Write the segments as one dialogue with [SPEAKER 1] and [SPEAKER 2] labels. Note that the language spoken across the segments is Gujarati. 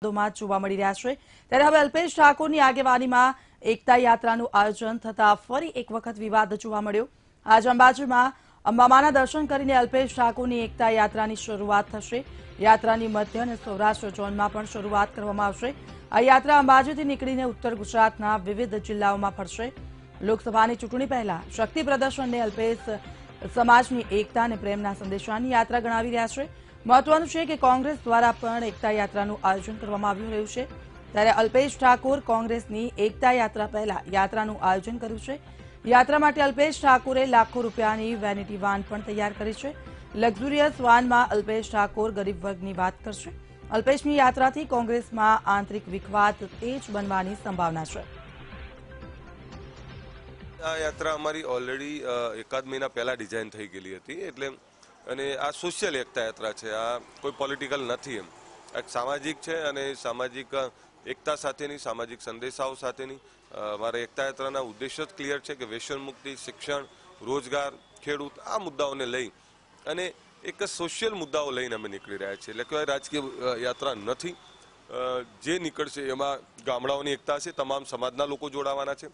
[SPEAKER 1] જોવા મળી રહ્યા છે ત્યારે હવે અલ્પેશ ઠાકોરની આગેવાનીમાં એકતા યાત્રાનું આયોજન થતા ફરી એક વખત વિવાદ જોવા મળ્યો। આજ અંબાજીમાં અંબામાના દર્શન કરીને અલ્પેશ ઠાકોરની એકતા યાત્રાની શરૂઆત થશે। યાત્રાની મધ્ય અને સૌરાષ્ટ્ર ઝોનમાં પણ શરૂઆત કરવામાં આવશે। આ યાત્રા અંબાજીથી નીકળીને ઉત્તર ગુજરાતના વિવિધ જિલ્લાઓમાં ફરશે। લોકસભાની ચૂંટણી પહેલા શક્તિ પ્રદર્શનને અલ્પેશ સમાજની એકતા અને પ્રેમના સંદેશાની યાત્રા ગણાવી રહ્યા છે। મહત્વનું છે કે કોંગ્રેસ દ્વારા પણ એકતા યાત્રાનું આયોજન કરવામાં આવી રહ્યું છે ત્યારે અલ્પેશ ઠાકોર કોંગ્રેસની એકતા યાત્રા પહેલા યાત્રાનું આયોજન કર્યું છે। યાત્રા માટે અલ્પેશ ઠાકોરે લાખો રૂપિયાની વેનિટી વાન પણ તૈયાર કરી છે। લક્ઝુરિયસ વાનમાં અલ્પેશ ઠાકોર ગરીબ વર્ગની વાત કરશે। અલ્પેશની યાત્રાથી કોંગ્રેસમાં આંતરિક વિખવાદ તેજ બનવાની સંભાવના છે।
[SPEAKER 2] આ યાત્રા અમારી ઓલરેડી એકાદ મહિના પહેલા ડિઝાઇન થઈ ગયેલી હતી એટલે અને આ સોશિયલ એકતા યાત્રા છે। આ કોઈ પોલિટિકલ નથી, એમ એક સામાજિક છે અને સામાજિક એકતા સાથેની સામાજિક સંદેશાઓ સાથેની મારા એકતા યાત્રાના ઉદ્દેશ્ય જ ક્લિયર છે કે વ્યસન મુક્તિ, શિક્ષણ, રોજગાર, ખેડૂત આ મુદ્દાઓને લઈ અને એક સોશિયલ મુદ્દાઓ લઈને અમે નીકળી રહ્યા છીએ। એટલે કે રાજકીય યાત્રા નથી। જે નીકળશે એમાં ગામડાઓની એકતા છે, તમામ સમાજના લોકો જોડાવાના છે।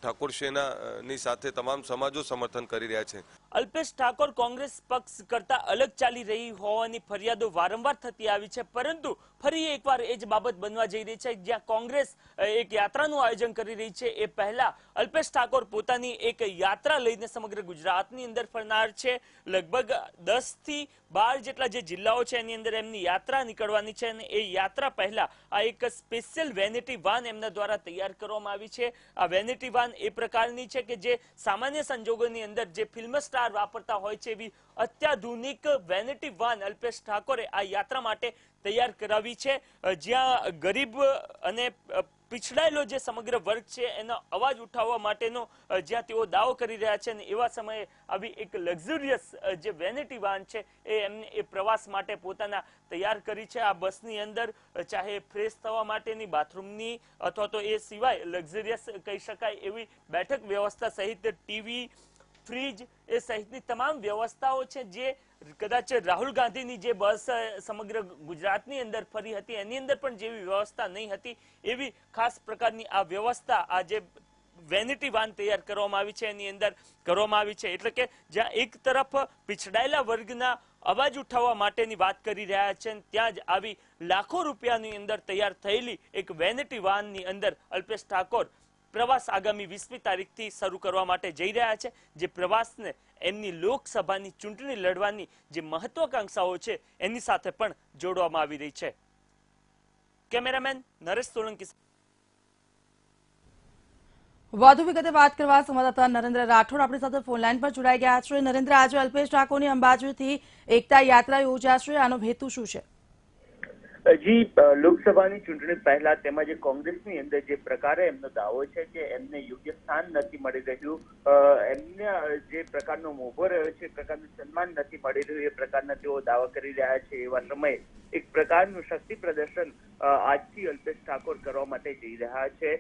[SPEAKER 2] ઠાકોર સેનાની સાથે તમામ સમાજો સમર્થન કરી રહ્યા છે।
[SPEAKER 3] અલ્પેશ ઠાકોર કોંગ્રેસ પક્ષ કરતા અલગ ચાલી રહી હોવાની ફરિયાદો વારંવાર થતી આવી છે, પરંતુ ફરી એકવાર એ જ બાબત બનવા જઈ રહી છે જ્યાં કોંગ્રેસ એક યાત્રાનું આયોજન કરી રહી છે। એ પહેલા અલ્પેશ ઠાકોર પોતાની એક યાત્રા લઈને સમગ્ર ગુજરાતની અંદર ફરનાર છે। લગભગ 10 થી 12 જેટલા જે જિલ્લાઓ છે એની અંદર એમની યાત્રા નીકળવાની છે અને એ યાત્રા પહેલા આ એક સ્પેશિયલ વેનિટી વાન એમના દ્વારા તૈયાર કરવામાં આવી છે। આ વેનિટી વાન એ પ્રકારની છે કે જે સામાન્ય સંજોગોની અંદર જે ફિલ્મ સ્ટાર વાપરતા હોય છે એવી અત્યાધુનિક વેનિટી વાન અલ્પેશ ઠાકોરે આ યાત્રા માટે તૈયાર કરાવી છે, જ્યાં ગરીબ અને પીછડાયેલો જે સમગ્ર વર્ગ છે એનો અવાજ ઉઠાવવા માટેનો જ્યાં તેઓ દાવો કરી રહ્યા છે અને એવા સમયે આવી એક લક્ઝુરિયસ જે વેનિટી વાન છે એ એમને એ પ્રવાસ માટે પોતાના તૈયાર કરી છે। આ બસની અંદર ચાહે ફ્રેશ થવા માટેની, બાથરૂમની અથવા તો એ સિવાય લક્ઝુરિયસ કહી શકાય એવી બેઠક વ્યવસ્થા સહિત ટીવી, ફ્રીજ એ સહિતની તમામ વ્યવસ્થાઓ છે જે કદાચ રાહુલ ગાંધીની જે બસ સમગ્ર ગુજરાતની અંદર ફરી હતી એની અંદર પણ જેવી વ્યવસ્થા નહીં હતી એવી ખાસ પ્રકારની આ વ્યવસ્થા આ જે વેનિટી વાન તૈયાર કરવામાં આવી છે એની અંદર કરવામાં આવી છે। એટલે કે જ્યાં એક તરફ પીછડાયેલા વર્ગના અવાજ ઉઠાવવા માટેની વાત કરી રહ્યા છે ત્યાં જ આવી લાખો રૂપિયાની અંદર તૈયાર થયેલી એક વેનિટી વાનની અંદર અલ્પેશ ઠાકોર પ્રવાસ આગામી 20મી તારીખથી શરૂ કરવા માટે જઈ રહ્યા છે, જે પ્રવાસને એમની લોકસભાની ચૂંટણી લડવાની જે મહત્વાકાંક્ષાઓ છે એની સાથે પણ જોડવામાં આવી રહી છે। કેમેરામેન નરેશ સોલંકી।
[SPEAKER 1] વધુ વિગતે વાત કરવા સંવાદદાતા નરેન્દ્ર રાઠોડ આપણી સાથે ફોન લાઈન પર જોડાઈ ગયા છે। નરેન્દ્ર, આજે અલ્પેશ ઠાકોરની અંબાજીથી એકતા યાત્રા યોજાશે, આનો હેતુ શું છે?
[SPEAKER 4] જી, લોકસભાની ચૂંટણી પહેલા તેમજ કોંગ્રેસની અંદર જે પ્રકારે એમનો દાવો છે કે એમને યોગ્ય સ્થાન નથી મળી રહ્યું, એમને જે પ્રકારનો મોભો રહ્યો છે, પ્રકારનું સન્માન નથી મળી રહ્યું, એ પ્રકારના તેઓ દાવા કરી રહ્યા છે। એવા સમયે એક પ્રકારનું શક્તિ પ્રદર્શન આજથી અલ્પેશ ઠાકોર કરવા માટે જઈ રહ્યા છે।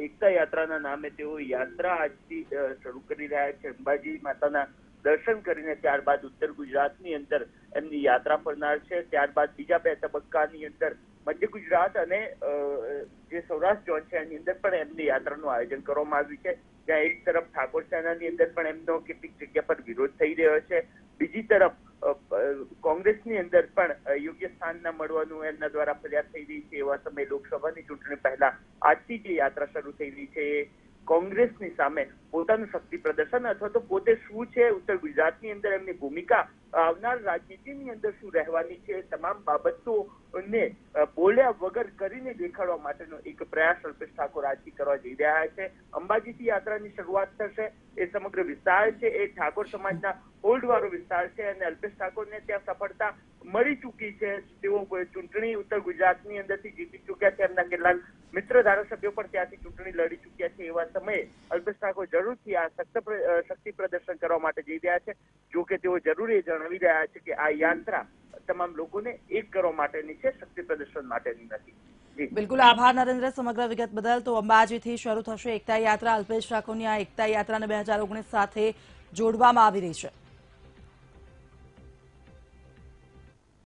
[SPEAKER 4] એકતા યાત્રાના નામે તેઓ યાત્રા આજથી શરૂ કરી રહ્યા છે। અંબાજી માતાના દર્શન કરીને ત્યારબાદ ઉત્તર ગુજરાતની અંદર એમની યાત્રા ફરનાર છે। ત્યારબાદ બીજા 2 તબક્કાની અંદર મધ્ય ગુજરાત અને જે સૌરાષ્ટ્ર ઝોન છે એની અંદર પણ એમની યાત્રાનું આયોજન કરવામાં આવ્યું છે, જ્યાં એક તરફ ઠાકોર સેનાની અંદર પણ એમનો કેટલીક જગ્યા પર વિરોધ થઈ રહ્યો છે, બીજી તરફ કોંગ્રેસની અંદર પણ યોગ્ય સ્થાન ન મળવાનું એમના દ્વારા ફરિયાદ થઈ રહી છે। એવા સમયે લોકસભાની ચૂંટણી પહેલા આજથી જે યાત્રા શરૂ થઈ રહી છે એ કોંગ્રેસની સામે પોતાનું શક્તિ પ્રદર્શન અથવા તો પોતે શું છે, ઉત્તર ગુજરાતની અંદર એમની ભૂમિકા, આવનાર રાજનીતિની અંદર શું રહેવાની છે, તમામ બાબતોને બોલ્યા વગર કરીને દેખાડવા માટેનો એક પ્રયાસ અલ્પેશ ઠાકોર આજથી કરવા જઈ રહ્યા છે। અંબાજીથી યાત્રાની શરૂઆત થશે। એ સમગ્ર વિસ્તાર છે એ ઠાકોર સમાજના હોલ્ડવાળો વિસ્તાર છે અને અલ્પેશ ઠાકોરને ત્યાં સફળતા મળી ચૂકી છે। તેઓ ચૂંટણી ઉત્તર ગુજરાતની અંદરથી જીતી ચૂક્યા છે, એમના કેટલાક મિત્ર ધારાસભ્યો પણ ત્યાંથી ચૂંટણી લડી ચૂક્યા છે। એવા સમયે અલ્પેશ ઠાકોર જરૂરથી આ શક્તિ પ્રદર્શન કરવા માટે જઈ રહ્યા છે। જો કે તેઓ જરૂર એ જણાવી રહ્યા છે કે આ યાત્રા તમામ લોકોને એક કરવા માટેની છે, શક્તિ પ્રદર્શન માટેની નથી।
[SPEAKER 1] બિલકુલ, આભાર નરેન્દ્ર સમગ્ર વિગત બદલ। તો અંબાજીથી શરૂ થશે એકતા યાત્રા। અલ્પેશ ઠાકોરની આ એકતા યાત્રાને 2019 સાથે જોડવામાં આવી રહી છે।